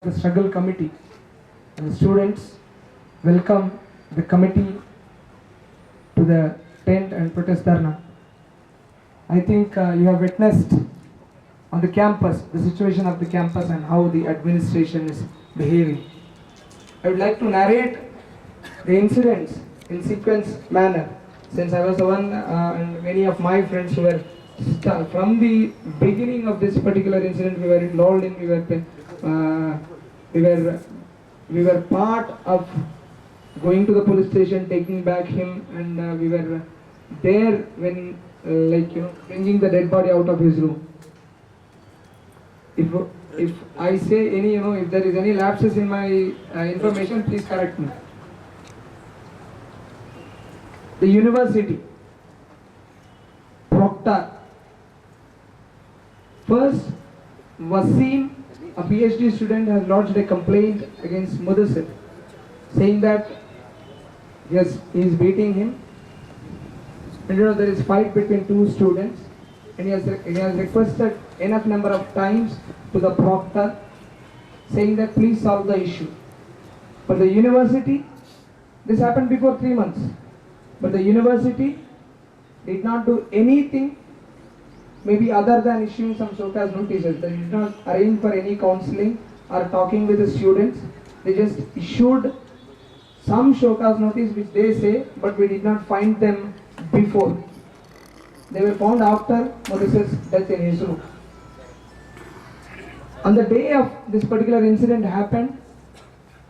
The struggle committee and the students welcome the committee to the tent and protest dharna. I think you have witnessed on the campus the situation of the campus and how the administration is behaving. I would like to narrate the incidents in sequence manner, since I was the one and many of my friends who were from the beginning of this particular incident we were involved in. We were part of going to the police station, taking back him, and we were there when bringing the dead body out of his room. If I say any, if there is any lapses in my information, please correct me. The university, Proctor. First, Wasim, a PhD student, has lodged a complaint against Mudassir, saying that he is beating him. And there is fight between two students, and he has requested enough number of times to the proctor, saying that please solve the issue. But the university, this happened before 3 months, but the university did not do anything, maybe other than issuing some showcase notices. They did not arrange for any counseling or talking with the students. They just issued some showcase notice which they say, but we did not find them before. They were found after Mudassir's death in his room. On the day of this particular incident happened,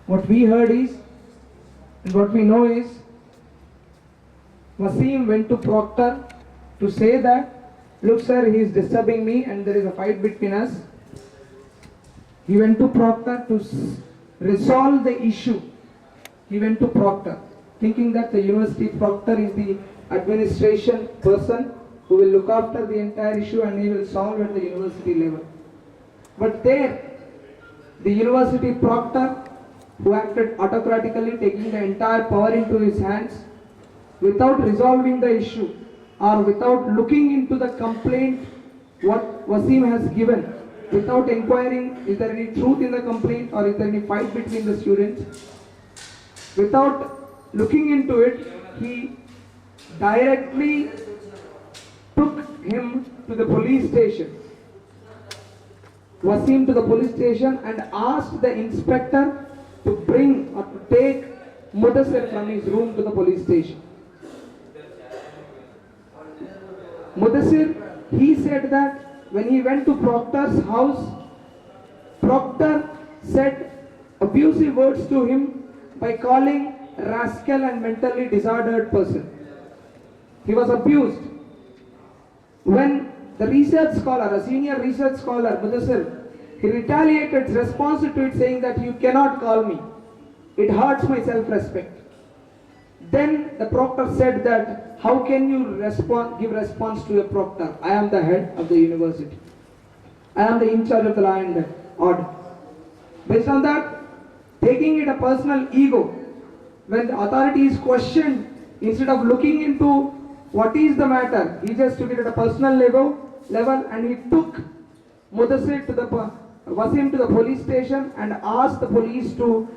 what we heard is, and what we know is, Wasim went to Proctor to say that, look sir, he is disturbing me and there is a fight between us. He went to Proctor to resolve the issue. He went to Proctor, thinking that the university proctor is the administration person who will look after the entire issue and he will solve at the university level. But there, the university proctor, who acted autocratically, taking the entire power into his hands, without resolving the issue or without looking into the complaint what Wasim has given, without inquiring is there any truth in the complaint or is there any fight between the students, without looking into it, he directly took him to the police station. Wasim to the police station and asked the inspector to bring or to take Mudassir from his room to the police station. Mudassir, he said that when he went to Proctor's house, Proctor said abusive words to him by calling rascal and mentally disordered person. He was abused. When the research scholar, a senior research scholar, Mudassir, he retaliated his response to it, saying that you cannot call me. It hurts my self-respect. Then the proctor said that, how can you give response to a proctor? I am the head of the university. I am the in charge of the law and order. Based on that, taking it a personal ego, when the authority is questioned, instead of looking into what is the matter, he just took it at a personal level and he took Mudassir Wasim to the police station and asked the police to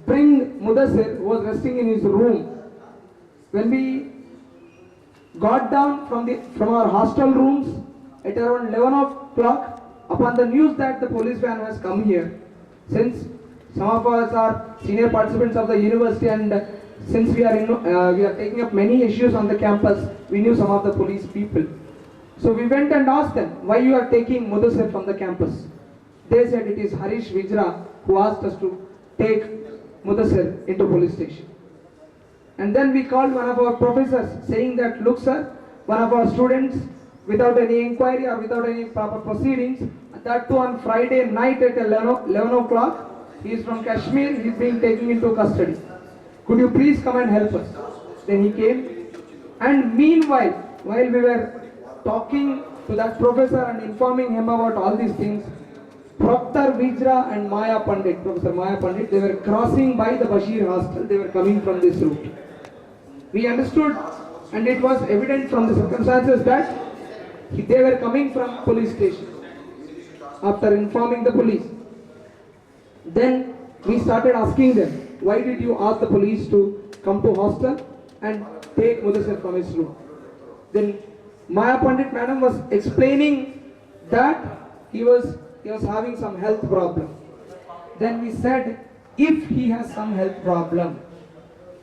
bring Mudassir, who was resting in his room. When we got down from our hostel rooms at around 11 o'clock, upon the news that the police van has come here, since some of us are senior participants of the university and since we are taking up many issues on the campus, we knew some of the police people. So we went and asked them, why you are taking Mudassir from the campus? They said it is Harish Vijra who asked us to take Mudassir into police station. And then we called one of our professors saying that, look sir, one of our students, without any inquiry or without any proper proceedings, that too on Friday night at 11 o'clock, he is from Kashmir, he is being taken into custody. Could you please come and help us? Then he came, and meanwhile, while we were talking to that professor and informing him about all these things, Proctor Vijra and Maya Pandit, Professor Maya Pandit, they were crossing by the Bashir hostel, they were coming from this route. We understood, and it was evident from the circumstances that they were coming from police station after informing the police. Then we started asking them, why did you ask the police to come to hostel and take Mudassir from his room? Then Maya Pandit madam was explaining that he was having some health problem. Then we said, if he has some health problem,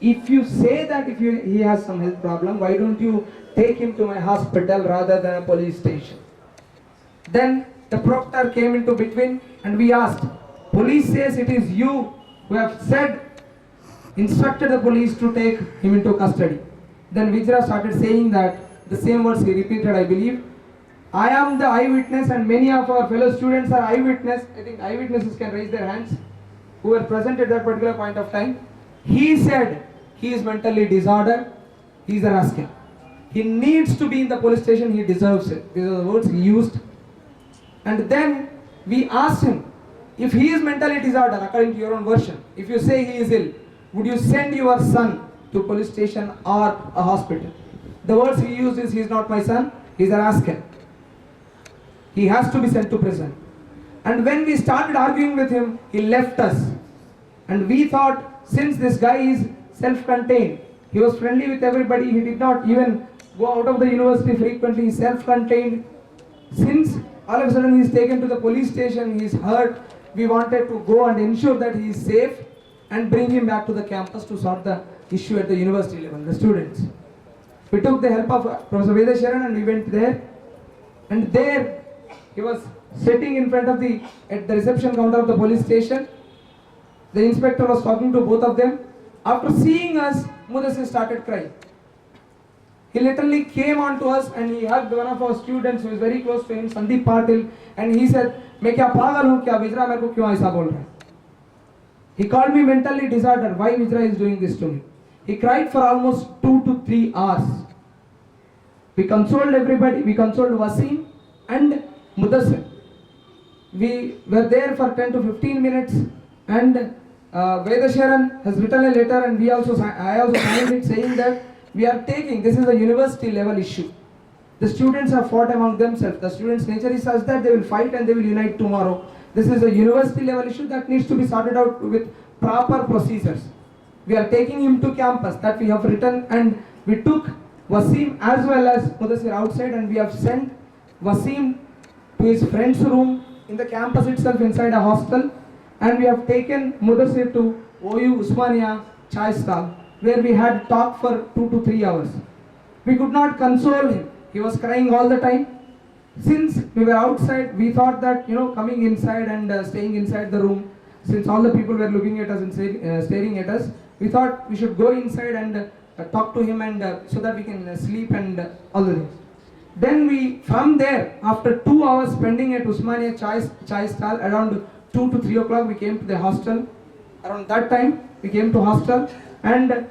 if you say that he has some health problem, why don't you take him to my hospital rather than a police station? Then the proctor came into between and we asked, police says it is you who have instructed the police to take him into custody. Then Vijra started saying that, the same words he repeated, I believe. I am the eyewitness and many of our fellow students are eyewitness. I think eyewitnesses can raise their hands who were present at that particular point of time. He said he is mentally disordered, he is a rascal. He needs to be in the police station, he deserves it. These are the words he used. And then we asked him, if he is mentally disordered, according to your own version, if you say he is ill, would you send your son to police station or a hospital? The words he used is, he is not my son, he is a rascal. He has to be sent to prison. And when we started arguing with him, he left us. And we thought, since this guy is self-contained, he was friendly with everybody, he did not even go out of the university frequently, he is self-contained. Since all of a sudden he is taken to the police station, he is hurt, we wanted to go and ensure that he is safe and bring him back to the campus to sort the issue at the university level, the students. We took the help of Professor Vedasharan and we went there. And there he was sitting in front of at the reception counter of the police station. The inspector was talking to both of them. After seeing us, Mudassir started crying. He literally came on to us and he hugged one of our students who is very close to him, Sandeep Patil, and he said, मैं क्या पागल हूँ क्या विजरा मेरे को क्यों ऐसा बोल रहा है? He called me mentally disordered. Why Vijra is doing this to me? He cried for almost 2 to 3 hours. We consoled everybody. We consoled Wasim and Mudassir. We were there for 10 to 15 minutes and Vedasharan has written a letter and I also signed it saying that we are taking, this is a university level issue. The students have fought among themselves. The students' nature is such that they will fight and they will unite tomorrow. This is a university level issue that needs to be sorted out with proper procedures. We are taking him to campus, that we have written, and we took Wasim as well as Mudassir outside and we have sent Wasim to his friend's room in the campus itself inside a hostel, and we have taken Mudassir to OU Usmania chai stall where we had talked for 2 to 3 hours. We could not console him. He was crying all the time. Since we were outside, we thought that, coming inside and staying inside the room, since all the people were looking at us and staring at us, we thought we should go inside and talk to him and so that we can sleep and all the things. Then from there, after 2 hours spending at Usmania chai stall, around 2 to 3 o'clock, we came to the hostel. Around that time, we came to hostel and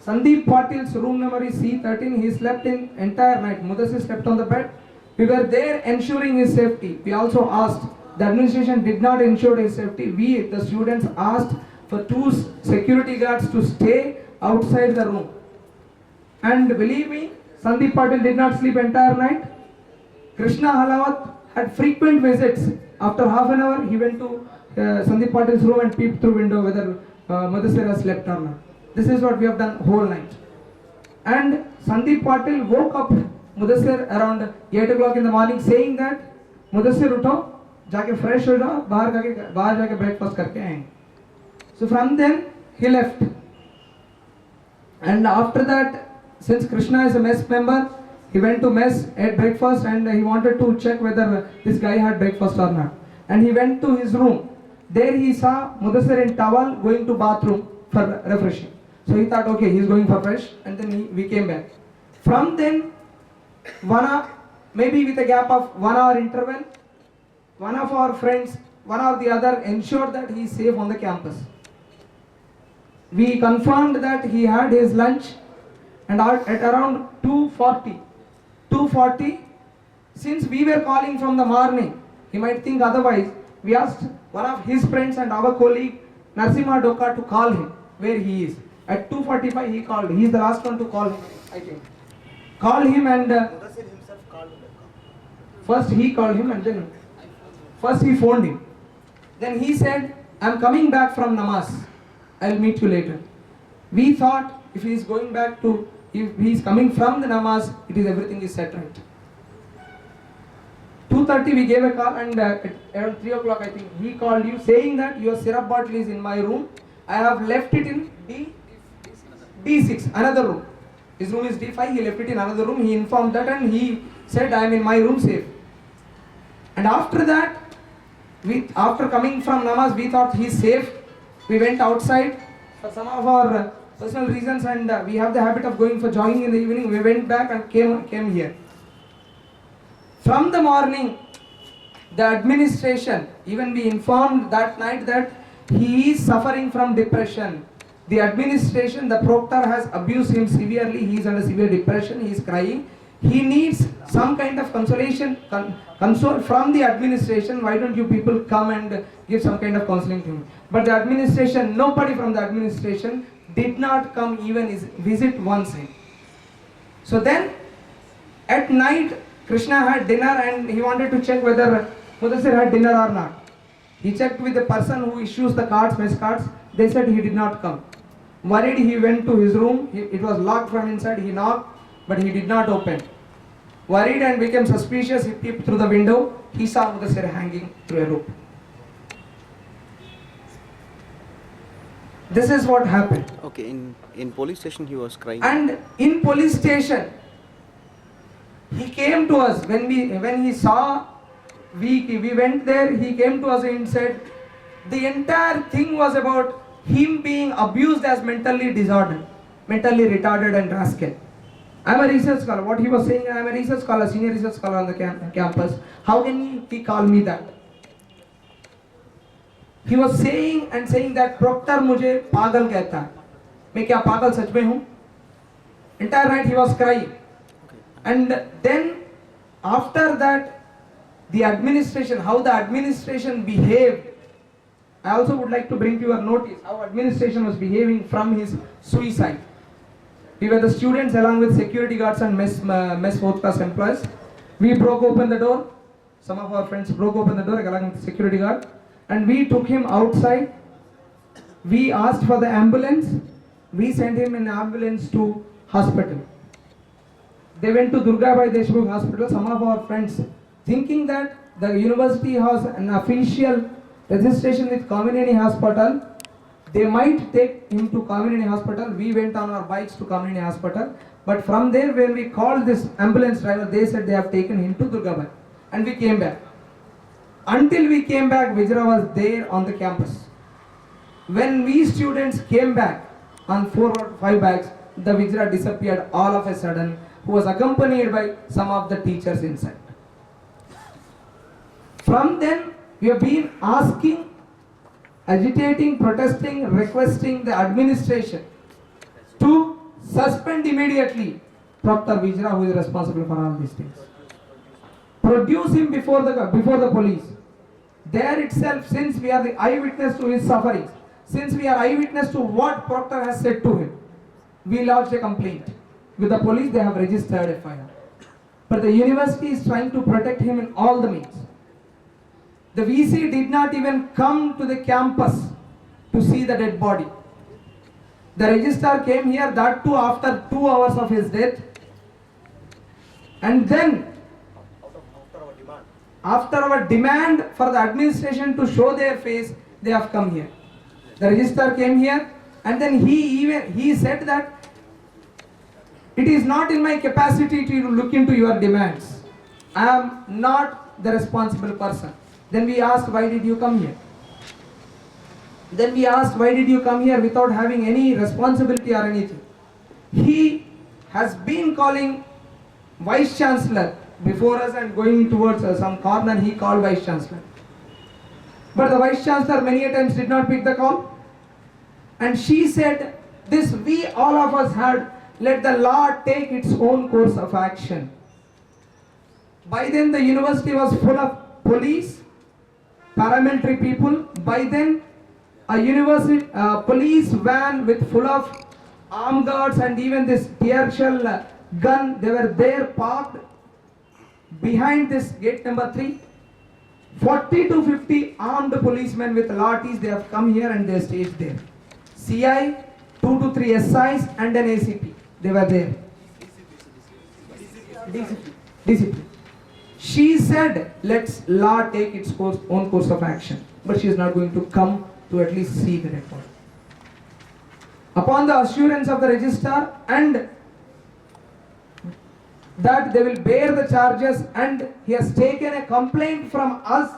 Sandeep Patil's room number is C13. He slept in entire night. Mudassir slept on the bed. We were there ensuring his safety. We also asked, the administration did not ensure his safety. We, the students, asked for 2 security guards to stay outside the room. And believe me, Sandeep Patil did not sleep entire night. Krishna Halawat had frequent visits. After half an hour, he went to Sandeep Patil's room and peeped through window whether Mudassir has slept or not. This is what we have done whole night. And Sandeep Patil woke up Mudassir around 8 o'clock in the morning saying that, Mudassir utho, जाके fresh हो जाओ, बाहर जाके breakfast करके आएंगे. So from then he left. And after that, since Krishna is a mess member, he went to mess, ate breakfast, and he wanted to check whether this guy had breakfast or not. And he went to his room. There he saw Mudassir in towel going to bathroom for refreshing. So he thought, okay, he's going for fresh, and then we came back. From then, maybe with a gap of 1 hour interval, one of our friends, one or the other, ensured that he is safe on the campus. We confirmed that he had his lunch, and at around 2:40, since we were calling from the morning, he might think otherwise, we asked one of his friends and our colleague, Narsimha Doka, to call him where he is. At 2:45 he called. He is the last one to call him, I think. Call him and Mudassir himself called him. first he called him and then first he phoned him. Then he said I'm coming back from namaz. I'll meet you later. We thought if he is going back to, if he is coming from the namaz, it is everything is set right. 2:30 we gave a call, and at around 3 o'clock I think he called you saying that your syrup bottle is in my room. I have left it in D6, another room. His room is D5, he left it in another room. He informed that and he said, I am in my room safe. And after that, after coming from namaz, we thought he is safe. We went outside for some of our personal reasons, and we have the habit of going for jogging in the evening. We went back and came here. From the morning, the administration, even we informed that night that he is suffering from depression. The administration, the proctor has abused him severely. He is under severe depression. He is crying. He needs some kind of consolation, console from the administration. Why don't you people come and give some kind of counseling to him? But the administration, nobody from the administration did not come even visit once. So then, at night, Krishna had dinner and he wanted to check whether Mudassir had dinner or not. He checked with the person who issues the cards, mess cards. They said he did not come. Worried, he went to his room. It was locked from inside. He knocked, but he did not open. Worried and became suspicious, he peeped through the window. He saw Mudassir hanging through a rope. This is what happened. Okay, in police station he was crying. And in police station, he came to us when he saw we went there. He came to us and said the entire thing was about him being abused as mentally disordered, mentally retarded and rascal. I am a research scholar. What he was saying, I am a research scholar, senior research scholar on the campus. How can he call me that? He was saying that Proctor मुझे पागल कहता है. मैं क्या पागल सच में हूँ? Entire night he was crying. And then after that, the administration, how the administration behaved. I also would like to bring to your notice how administration was behaving from his suicide. We were the students along with security guards and mess 4th class employees. We broke open the door. Some of our friends broke open the door along with the security guard. And we took him outside. We asked for the ambulance. We sent him in ambulance to hospital. They went to Durgabai Deshmukh hospital. Some of our friends, thinking that the university has an official registration with Kamineni hospital, they might take him to Kamineni hospital. We went on our bikes to Kamineni hospital. But from there, when we called this ambulance driver, they said they have taken him to Durgabai. And we came back. Until we came back, Vijra was there on the campus. When we students came back on 4 or 5 bags, the Vijra disappeared all of a sudden, who was accompanied by some of the teachers inside. From then, we have been asking, agitating, protesting, requesting the administration to suspend immediately Proctor Vijra, who is responsible for all these things. Produce him before the police. There itself, since we are the eyewitness to his sufferings, since we are eyewitness to what Proctor has said to him, we lodged a complaint. With the police, they have registered a FIR. But the university is trying to protect him in all the means. The VC did not even come to the campus to see the dead body. The registrar came here, that too after 2 hours of his death. And then, after our demand for the administration to show their face, they have come here. The registrar came here, and then he said that it is not in my capacity to look into your demands. I am not the responsible person. Then we asked, why did you come here? Then we asked, why did you come here without having any responsibility or anything? He has been calling Vice Chancellor before us and going towards some corner. He called Vice Chancellor. But the Vice Chancellor many a times did not pick the call. And she said, this we all of us had, let the law take its own course of action. By then the university was full of police, paramilitary people. By then a university police van with full of armed guards and even this tear shell gun, they were there parked behind this gate number 3. 40 to 50 armed policemen with lathis, they have come here and they stayed there. CI, 2 to 3 SIs and an ACP, they were there. DCP. She said, let's law take its own course of action. But she is not going to come to at least see the record. Upon the assurance of the registrar and that they will bear the charges, and he has taken a complaint from us.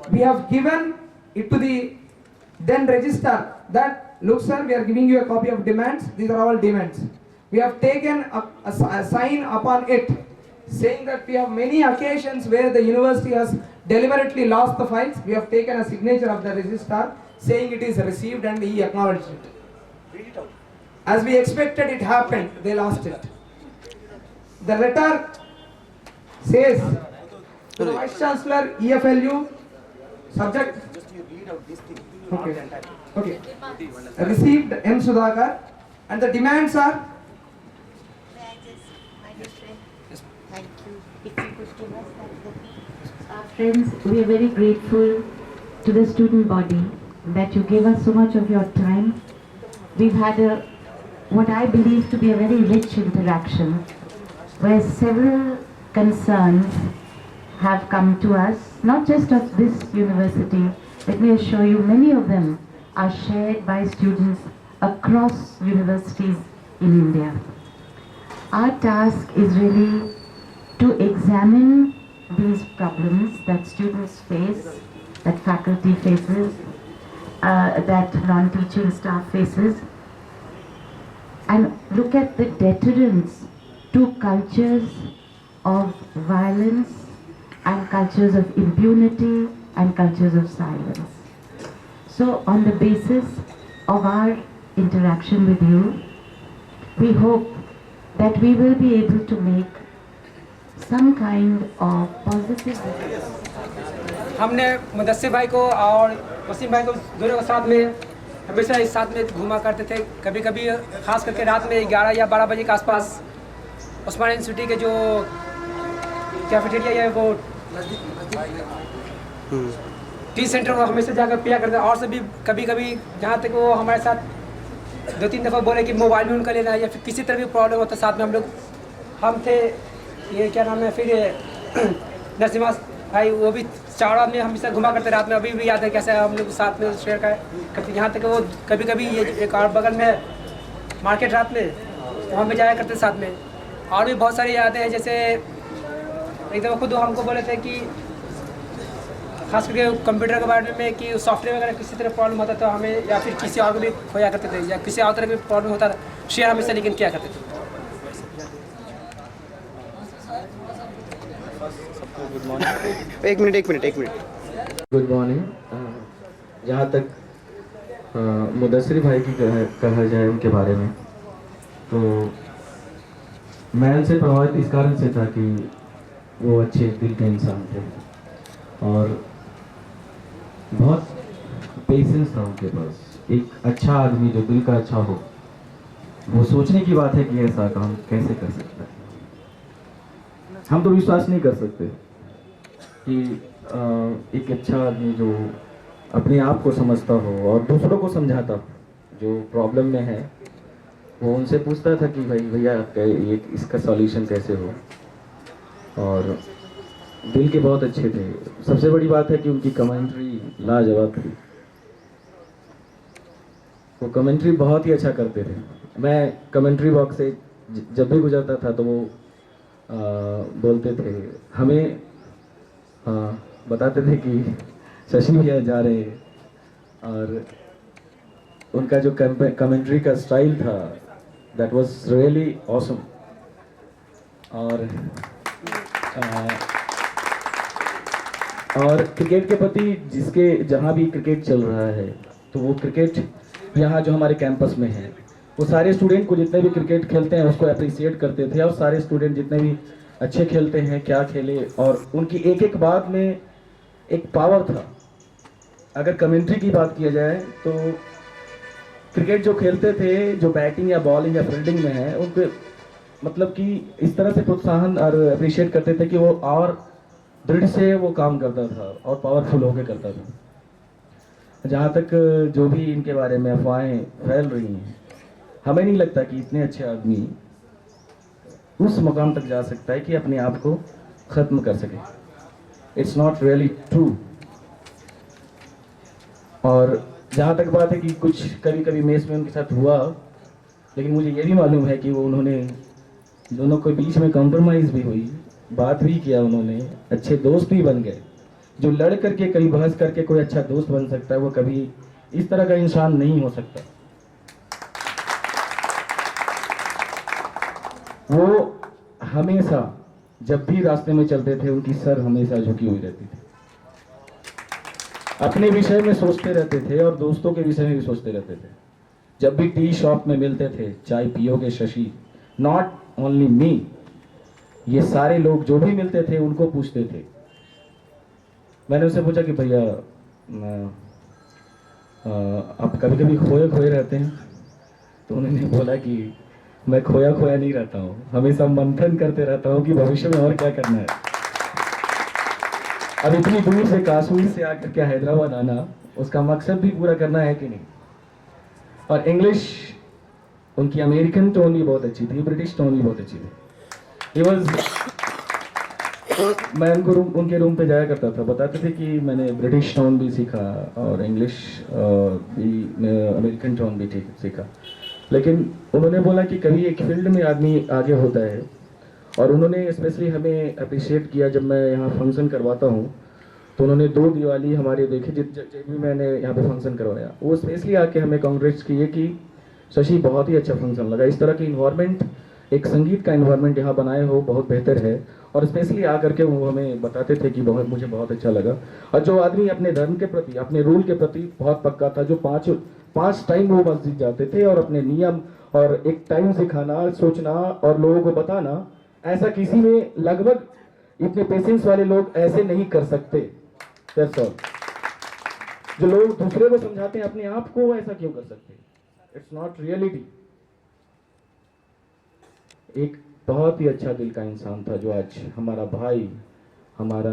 We have given it to the then registrar that, look sir, we are giving you a copy of demands. These are all demands. We have taken a sign upon it saying that we have many occasions where the university has deliberately lost the files. We have taken a signature of the registrar saying it is received and he acknowledged it. Read it out. As we expected, it happened. They lost it. The letter says to the Vice Chancellor, EFLU, subject. Just you read out this thing. Okay. Okay. Received M. Sudhakar, and the demands are. Thank you. If you could give us that. Friends, we are very grateful to the student body that you gave us so much of your time. We've had what I believe to be a very rich interaction where several concerns have come to us, not just of this university. Let me assure you, many of them are shared by students across universities in India. Our task is really to examine these problems that students face, that faculty faces, that non-teaching staff faces, and look at the deterrence to cultures of violence and cultures of impunity and cultures of silence. So on the basis of our interaction with you, we hope that we will be able to make some kind of positive difference. हमने मुदस्सिर भाई को और वसीम भाई को दोनों के साथ में हमेशा इस साथ में घूमा करते थे। कभी कभी खास करके रात में 11 या 12 बजे के आसपास उस्मान यूनिवर्सिटी के जो कैफेटेरिया है वो टी सेंटर को हमेशा जाकर पिया करते। और से भी कभी कभी जहाँ तक वो हमारे साथ 2-3 दफ़ा बोले कि मोबाइल भी उनका लेना है या फिर किसी तरह भी प्रॉब्लम होता साथ में हम थे ये क्या नाम है फिर नरसिम्हा भाई, वो भी चारों आदमी हमेशा घुमा करते रात में। अभी भी याद है कैसे हम लोग साथ में शेयर करते। यहाँ तक वो कभी कभी ये एक और बगल में मार्केट रात में वहाँ पे जाया करते साथ में। और भी बहुत सारी यादें हैं, जैसे एक दफ़ा खुद हमको बोले थे कि खास करके कंप्यूटर के बारे में कि सॉफ्टवेयर वगैरह किसी तरह प्रॉब्लम होता तो हमें या फिर किसी और को भी खोया करते थे या किसी और तरह की प्रॉब्लम होता था शेयर हमेशा लेकिन किया करते थे। Good morning. एक मिनट। Good morning. जहाँ तक मुदस्सिर भाई की कहा जाए उनके बारे में, तो मैं उनसे प्रभावित इस कारण से था कि वो अच्छे दिल के इंसान थे और बहुत पेशेंस था उनके पास। एक अच्छा आदमी जो दिल का अच्छा हो, वो सोचने की बात है कि ऐसा काम कैसे कर सकता है। हम तो विश्वास नहीं कर सकते कि एक अच्छा आदमी जो अपने आप को समझता हो और दूसरों को समझाता हो, जो प्रॉब्लम में है वो उनसे पूछता था कि भाई भैया ये इसका सॉल्यूशन कैसे हो। और दिल के बहुत अच्छे थे। सबसे बड़ी बात है कि उनकी कमेंट्री लाजवाब थी। वो कमेंट्री बहुत ही अच्छा करते थे। मैं कमेंट्री बॉक्स से जब भी गुजरता था तो वो बोलते थे, हमें बताते थे कि शशि भैया जा रहे हैं। और उनका जो कमेंट्री का स्टाइल था दैट वाज रियली ऑसम। और क्रिकेट के प्रति जिसके जहाँ भी क्रिकेट चल रहा है, तो वो क्रिकेट यहाँ जो हमारे कैंपस में है, वो सारे स्टूडेंट को जितने भी क्रिकेट खेलते हैं उसको अप्रिसिएट करते थे। और सारे स्टूडेंट जितने भी अच्छे खेलते हैं, क्या खेले, और उनकी एक एक बात में एक पावर था। अगर कमेंट्री की बात किया जाए तो क्रिकेट जो खेलते थे, जो बैटिंग या बॉलिंग या फील्डिंग में है, उनके मतलब कि इस तरह से प्रोत्साहन और अप्रिशिएट करते थे कि वो और दृढ़ से वो काम करता था और पावरफुल होकर करता था। जहाँ तक जो भी इनके बारे में अफवाहें फैल रही हैं, हमें नहीं लगता कि इतने अच्छे आदमी उस मकाम तक जा सकता है कि अपने आप को ख़त्म कर सके। It's not really true. और जहाँ तक बात है कि कुछ कभी कभी मेस में उनके साथ हुआ, लेकिन मुझे ये भी मालूम है कि वो उन्होंने दोनों के बीच में कॉम्प्रोमाइज़ भी हुई, बात भी किया, उन्होंने अच्छे दोस्त भी बन गए। जो लड़ करके कभी बहस करके कोई अच्छा दोस्त बन सकता है, वो कभी इस तरह का इंसान नहीं हो सकता। वो हमेशा जब भी रास्ते में चलते थे, उनकी सर हमेशा झुकी हुई रहती थी। अपने विषय में सोचते रहते थे और दोस्तों के विषय में भी सोचते रहते थे। जब भी टी शॉप में मिलते थे, चाय पियोगे शशि, नॉट ओनली मी, ये सारे लोग जो भी मिलते थे उनको पूछते थे। मैंने उससे पूछा कि भैया आप कभी कभी खोए खोए रहते हैं? तो उन्होंने बोला कि मैं खोया खोया नहीं रहता हूँ, हमेशा मंथन करते रहता हूँ कि भविष्य में और क्या करना है। अब इतनी दूर से कश्मीर से आकर के हैदराबाद आना, उसका मकसद भी पूरा करना है कि नहीं। और इंग्लिश उनकी अमेरिकन टोन भी बहुत अच्छी थी, ब्रिटिश टोन भी बहुत अच्छी थी। मैं उनके रूम पे जाया करता था, बताते थे कि मैंने ब्रिटिश टोन भी सीखा और इंग्लिश भी, अमेरिकन टोन भी सीखा। लेकिन उन्होंने बोला कि कभी एक फील्ड में आदमी आगे होता है, और उन्होंने स्पेशली हमें अप्रिशिएट किया जब मैं यहाँ फंक्शन करवाता हूँ। तो उन्होंने 2 दिवाली हमारे देखे जब भी मैंने यहाँ पे फंक्शन करवाया, वो स्पेशली आके हमें कांग्रेट्स किए कि शशि बहुत ही अच्छा फंक्शन लगा, इस तरह की इन्वायरमेंट, एक संगीत का इन्वायरमेंट यहाँ बनाए हो, बहुत बेहतर है। और स्पेशली आकर के वो हमें बताते थे कि मुझे बहुत अच्छा लगा। और जो आदमी अपने धर्म के प्रति, अपने रूल के प्रति बहुत पक्का था, जो 5 टाइम वो मस्जिद जाते थे और अपने नियम और एक टाइम सिखाना, सोचना और लोगों को बताना, ऐसा किसी में लगभग इतने पेशेंस वाले लोग ऐसे नहीं कर सकते। That's all। जो लोग दूसरे को समझाते हैं, अपने आप को ऐसा क्यों कर सकते? It's not reality. एक बहुत ही अच्छा दिल का इंसान था जो आज हमारा भाई, हमारा,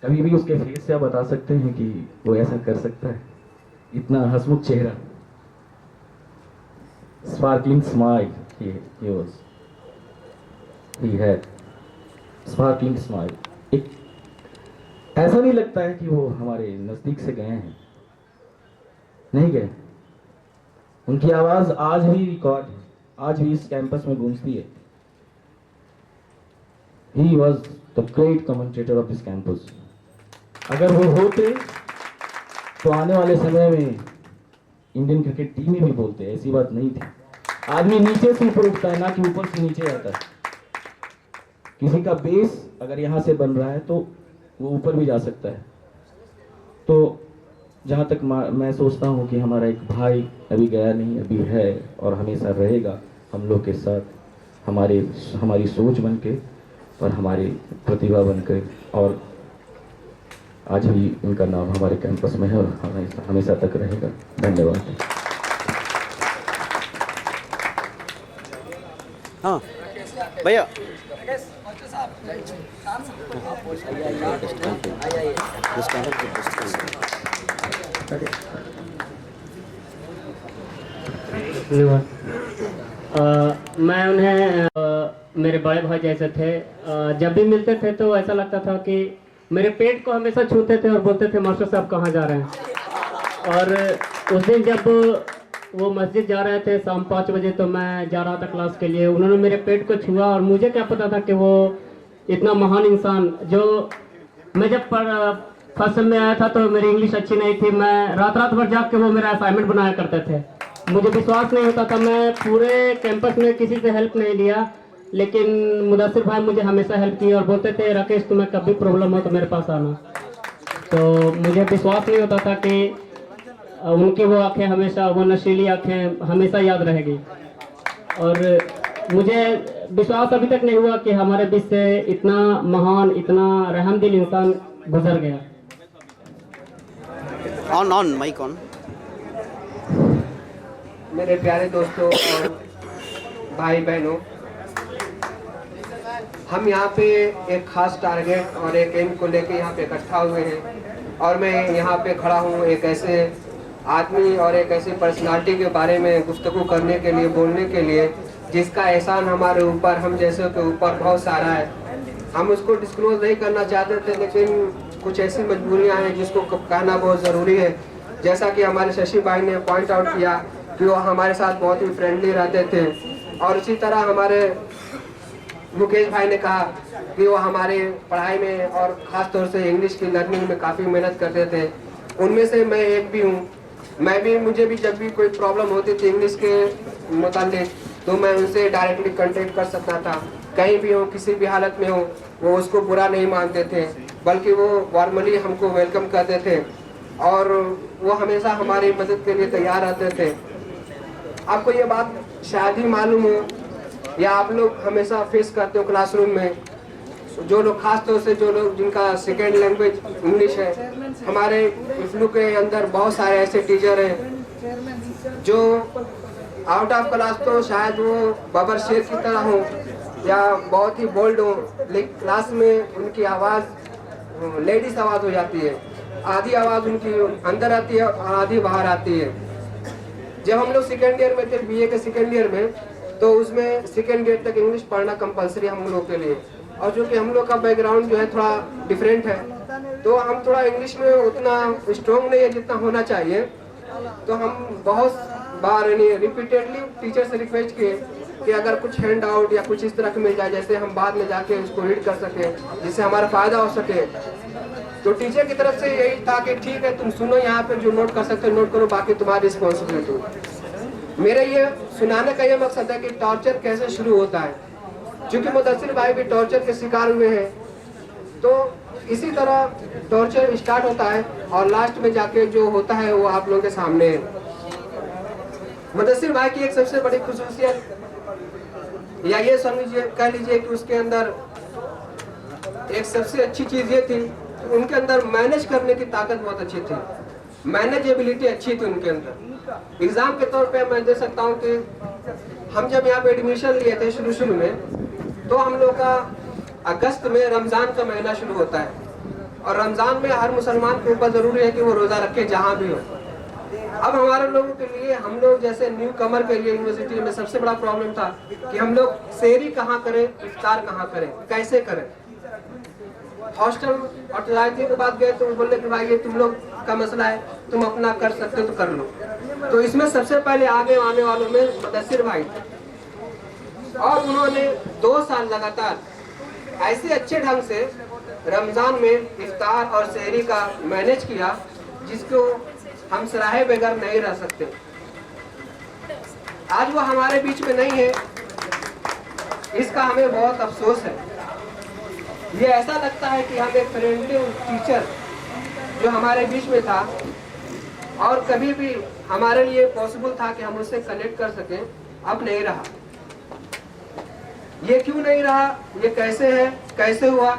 कभी भी उसके फेस से आप बता सकते हैं कि वो ऐसा कर सकता है? इतना हंसमुख चेहरा, sparkling smile, he had sparkling smile. एक ऐसा नहीं लगता है कि वो हमारे नजदीक से गए हैं, नहीं गए। उनकी आवाज आज भी रिकॉर्ड है, आज भी इस कैंपस में गूंजती है। He was the great commentator of this campus। अगर वो होते तो आने वाले समय में इंडियन क्रिकेट टीम में भी बोलते, ऐसी बात नहीं थी। आदमी नीचे से ऊपर उठता है, ना कि ऊपर से नीचे आता है। किसी का बेस अगर यहाँ से बन रहा है तो वो ऊपर भी जा सकता है। तो जहाँ तक मैं सोचता हूँ कि हमारा एक भाई अभी गया नहीं, अभी है और हमेशा रहेगा हम लोग के साथ, हमारी सोच बन के और हमारी प्रतिभा बन के। और आज भी उनका नाम हमारे कैंपस में है और हमेशा तक रहेगा। धन्यवाद। हाँ भैया, मैं उन्हें मेरे बड़े भाई जैसे थे। जब भी मिलते थे तो ऐसा लगता था कि मेरे पेट को हमेशा छूते थे और बोलते थे मास्टर साहब कहाँ जा रहे हैं। और उस दिन जब वो मस्जिद जा रहे थे शाम 5 बजे, तो मैं जा रहा था क्लास के लिए, उन्होंने मेरे पेट को छुआ और मुझे क्या पता था कि वो इतना महान इंसान, जो मैं जब फर्स्ट में आया था तो मेरी इंग्लिश अच्छी नहीं थी, मैं रात भर जाग के वो मेरा असाइनमेंट बनाया करते थे। मुझे विश्वास नहीं होता था, मैं पूरे कैंपस में किसी से हेल्प नहीं लिया, लेकिन मुदस्सिर भाई मुझे हमेशा हेल्प की और बोलते थे राकेश तुम्हें कभी प्रॉब्लम हो तो मेरे पास आना। तो मुझे विश्वास नहीं होता था कि उनकी वो आंखें हमेशा, वो नशीली आंखें हमेशा याद रहेगी। और मुझे विश्वास अभी तक नहीं हुआ कि हमारे बीच से इतना महान, इतना रहमदिल इंसान गुजर गया। On mic on. मेरे प्यारे दोस्तों और भाई बहनों, हम यहाँ पे एक खास टारगेट और एक एम को लेके यहाँ पे इकट्ठा हुए हैं और मैं यहाँ पे खड़ा हूँ एक ऐसे आदमी और एक ऐसी पर्सनालिटी के बारे में गुफ्तगू करने के लिए, बोलने के लिए, जिसका एहसान हमारे ऊपर, हम जैसे के ऊपर बहुत सारा है। हम उसको डिस्क्लोज नहीं करना चाहते थे, लेकिन कुछ ऐसी मजबूरियाँ हैं जिसको कहना बहुत ज़रूरी है। जैसा कि हमारे शशि भाई ने पॉइंट आउट किया कि वो हमारे साथ बहुत ही फ्रेंडली रहते थे, और इसी तरह हमारे मुकेश भाई ने कहा कि वो हमारे पढ़ाई में और ख़ास तौर से इंग्लिश की लर्निंग में काफ़ी मेहनत करते थे। उनमें से मैं एक भी हूँ। मुझे भी जब भी कोई प्रॉब्लम होती थी इंग्लिश के मुतालिक, तो मैं उनसे डायरेक्टली कांटेक्ट कर सकता था। कहीं भी हो, किसी भी हालत में हो, वो उसको बुरा नहीं मानते थे, बल्कि वो वार्मली हमको वेलकम करते थे और वो हमेशा हमारी मदद के लिए तैयार रहते थे। आपको ये बात शायद ही मालूम हो या आप लोग हमेशा फेस करते हो क्लासरूम में, जो लोग खास तौर से जो लोग जिनका सेकेंड लैंग्वेज इंग्लिश है, हमारे इफ्लू के अंदर बहुत सारे ऐसे टीचर हैं जो आउट ऑफ क्लास तो शायद वो बाबर शेर की तरह हो या बहुत ही बोल्ड हो, लेकिन क्लास में उनकी आवाज़ लेडीज आवाज़ हो जाती है। आधी आवाज़ उनकी अंदर आती है और आधी बाहर आती है। जब हम लोग सेकेंड ईयर में थे, बीए के सेकेंड ईयर में, तो उसमें सेकेंड ईयर तक इंग्लिश पढ़ना कंपलसरी हम लोगों के लिए, और जो कि हम लोग का बैकग्राउंड जो है थोड़ा डिफरेंट है, तो हम थोड़ा इंग्लिश में उतना स्ट्रॉन्ग नहीं है जितना होना चाहिए। तो हम बहुत बार रिपीटेडली टीचर से रिक्वेस्ट किए कि अगर कुछ हैंड आउट या कुछ इस तरह का मिल जाए जैसे हम बाद में जाके उसको रीड कर सके, जिससे हमारा फायदा हो सके। तो टीचर की तरफ से यही था कि ठीक है, तुम सुनो, यहाँ पे जो नोट कर सकते हो नोट करो, बाकी तुम्हारी रिस्पॉन्सिबिलिटी। मेरा ये सुनाने का ये मकसद है कि टॉर्चर कैसे शुरू होता है, क्योंकि मुदस्सिर भाई भी टॉर्चर के शिकार हुए हैं। तो इसी तरह टॉर्चर स्टार्ट होता है और लास्ट में जाके जो होता है वो आप लोगों के सामने है। मुदस्सिर भाई की एक सबसे बड़ी खुसूसियत या ये समझिए, कह लीजिए कि उसके अंदर एक सबसे अच्छी चीज़ ये थी कि उनके अंदर मैनेज करने की ताकत बहुत अच्छी थी, मैनेजेबिलिटी अच्छी थी उनके अंदर। एग्ज़ाम के तौर पे मैं दे सकता हूँ कि हम जब यहाँ पे एडमिशन लिए थे शुरू में, तो हम लोग का अगस्त में रमज़ान का महीना शुरू होता है, और रमज़ान में हर मुसलमान के ऊपर ज़रूरी है कि वो रोज़ा रखे जहाँ भी हो। अब हमारे लोगों के लिए, हम लोग जैसे न्यू कमर के लिए यूनिवर्सिटी में सबसे बड़ा प्रॉब्लम था कि हम लोग सेहरी कहाँ करें, इफ्तार कहाँ करें, कैसे करें। हॉस्टल और राजनीति के बाद गए तो बोले कि भाई ये तुम लोग का मसला है, तुम अपना कर सकते हो तो कर लो। तो इसमें सबसे पहले आगे आने वालों में मुदस्सिर भाई थे, और उन्होंने 2 साल लगातार ऐसे अच्छे ढंग से रमज़ान में इफ्तार और सेहरी का मैनेज किया, जिसको हम सराहे बगैर नहीं रह सकते। आज वो हमारे बीच में नहीं है, इसका हमें बहुत अफसोस है। ये ऐसा लगता है कि हम एक फ्रेंडली टीचर जो हमारे बीच में था और कभी भी हमारे लिए पॉसिबल था कि हम उससे कनेक्ट कर सकें, अब नहीं रहा। ये क्यों नहीं रहा, ये कैसे है, कैसे हुआ,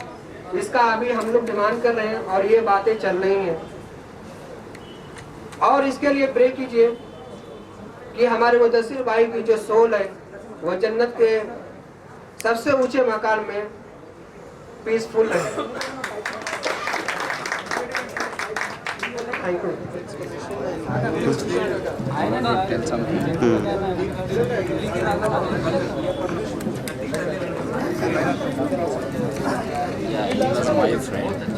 इसका अभी हम लोग डिमांड कर रहे हैं और ये बातें चल रही हैं। और इसके लिए प्रे कीजिए कि हमारे मुदस्सिर भाई की जो सोल है वो जन्नत के सबसे ऊंचे मकान में पीसफुल रहे। Thank you. He was my friend. He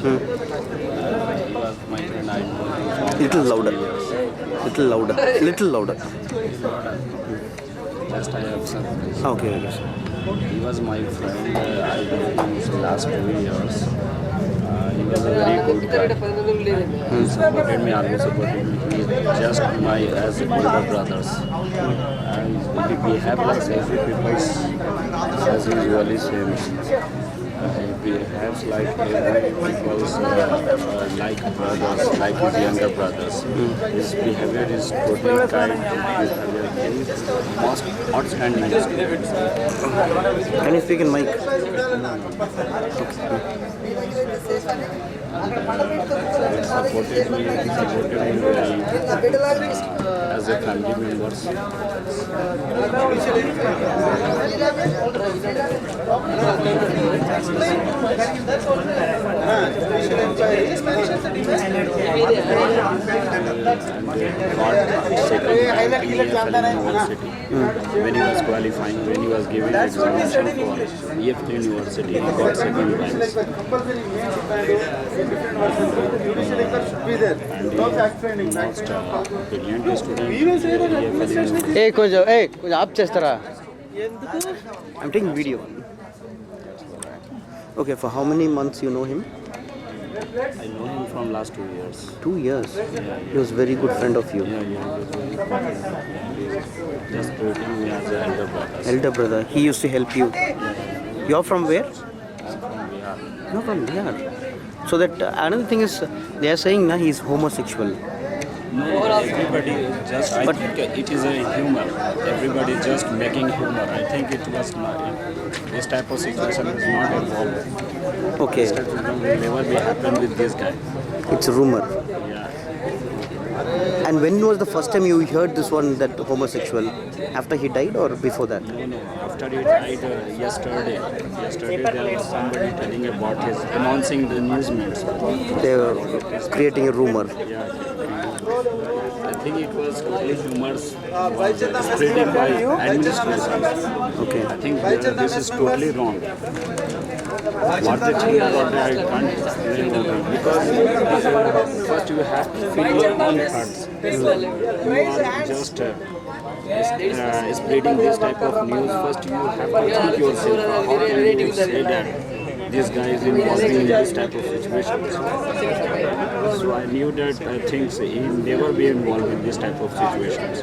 was my friend. I know him from Little louder. years. Little louder. Little louder. Just I have some. Okay. He was my friend. I know him for last 2 years. He was a very good guy. He supported me, always supported me. He is just my as older brothers. And we have like every people's as usually same. We have like every people's like brothers, like his younger brothers. His behavior is totally kind. His behavior is most outstanding. Can you speak in mic? supported me very as a family members. When he was qualifying, when he was giving examination for EFT University, he got second rank. And he most brilliant student. कुछ आप చేస్తారా? I'm taking video. Okay, for how many months you know him? I know him from last 2 years. 2 years. He was very good friend of you. Just treating me as an elder brother. Elder brother. He used to help you. You're from where? Yeah. You're from Bihar. So that another thing is they are saying na he's homosexual. No, everybody just, I think it is a humor. Everybody just making humor. I think it was not, this type of situation is not involved. Okay. This type of thing will never be happen with this guy. It's a rumor. Yeah. And when was the first time you heard this one that homosexual? After he died or before that? No. After he died yesterday. Yesterday there was somebody telling about his, announcing the newsmates. They were creating a rumor. Yeah. I think it was totally humors spreading by administration. Okay. I think this is totally wrong. What they think about it, I can't explain about it. Because first you have to feel your own hurts. You are just spreading this type of news. First you have to think yourself, how can you say that this guy is involved in this type of situations. So I knew that things he never be involved in this type of situations.